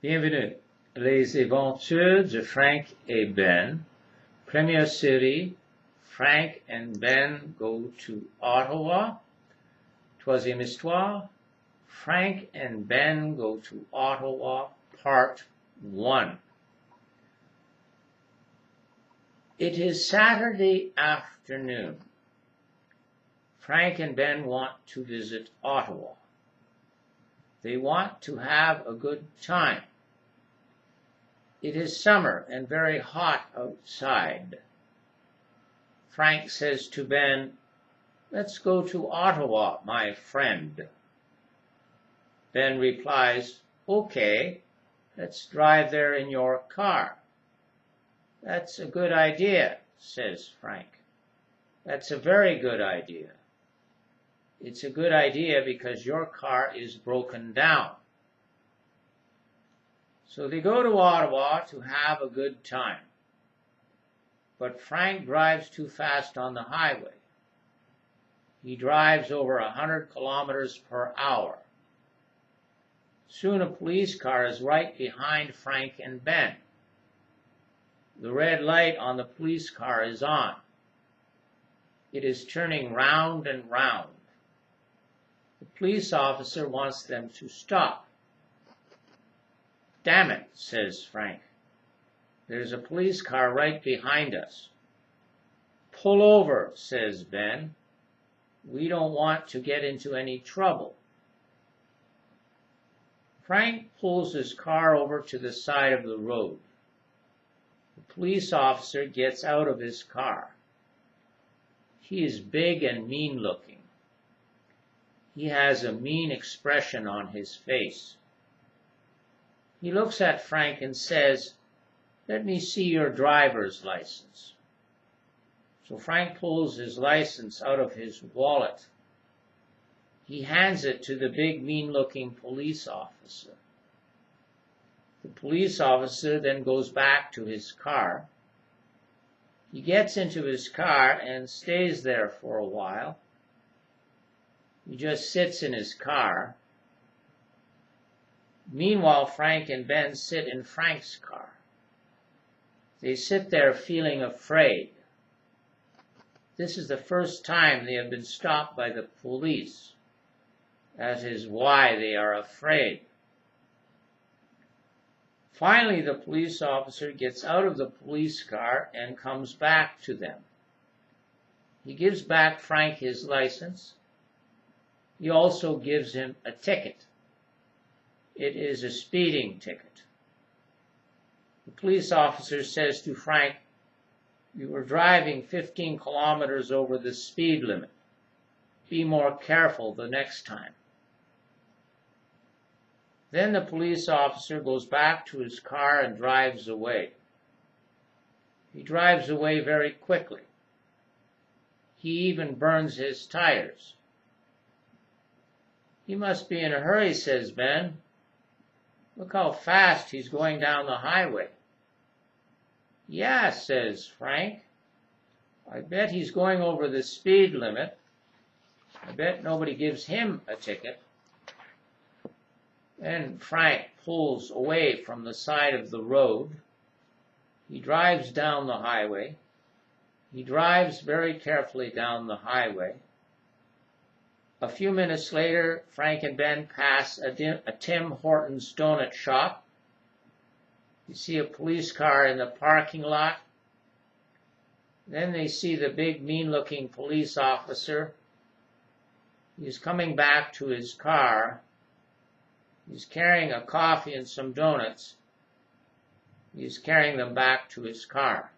Bienvenue. Les aventures de Frank et Ben. Première série, Frank and Ben go to Ottawa. Troisième histoire, Frank and Ben go to Ottawa, Part 1. It is Saturday afternoon. Frank and Ben want to visit Ottawa. They want to have a good time. It is summer and very hot outside. Frank says to Ben, "Let's go to Ottawa, my friend." Ben replies, "Okay, let's drive there in your car." "That's a good idea," says Frank. "That's a very good idea. It's a good idea because your car is broken down." So they go to Ottawa to have a good time. But Frank drives too fast on the highway. He drives over 100 kilometers per hour. Soon a police car is right behind Frank and Ben. The red light on the police car is on. It is turning round and round. The police officer wants them to stop. "Damn it," says Frank. "There's a police car right behind us." "Pull over," says Ben. "We don't want to get into any trouble." Frank pulls his car over to the side of the road. The police officer gets out of his car. He is big and mean-looking. He has a mean expression on his face. He looks at Frank and says, "Let me see your driver's license." So Frank pulls his license out of his wallet. He hands it to the big, mean-looking police officer. The police officer then goes back to his car. He gets into his car and stays there for a while. He just sits in his car. Meanwhile, Frank and Ben sit in Frank's car. They sit there feeling afraid. This is the first time they have been stopped by the police. That is why they are afraid. Finally, the police officer gets out of the police car and comes back to them. He gives back Frank his license. He also gives him a ticket. It is a speeding ticket. The police officer says to Frank, "You were driving 15 kilometers over the speed limit. Be more careful the next time." Then the police officer goes back to his car and drives away. He drives away very quickly. He even burns his tires. "He must be in a hurry," says Ben. "Look how fast he's going down the highway." "Yeah," says Frank. "I bet he's going over the speed limit. I bet nobody gives him a ticket." Then Frank pulls away from the side of the road. He drives down the highway. He drives very carefully down the highway. A few minutes later, Frank and Ben pass a Tim Hortons donut shop. You see a police car in the parking lot. Then they see the big, mean-looking police officer. He's coming back to his car. He's carrying a coffee and some donuts. He's carrying them back to his car.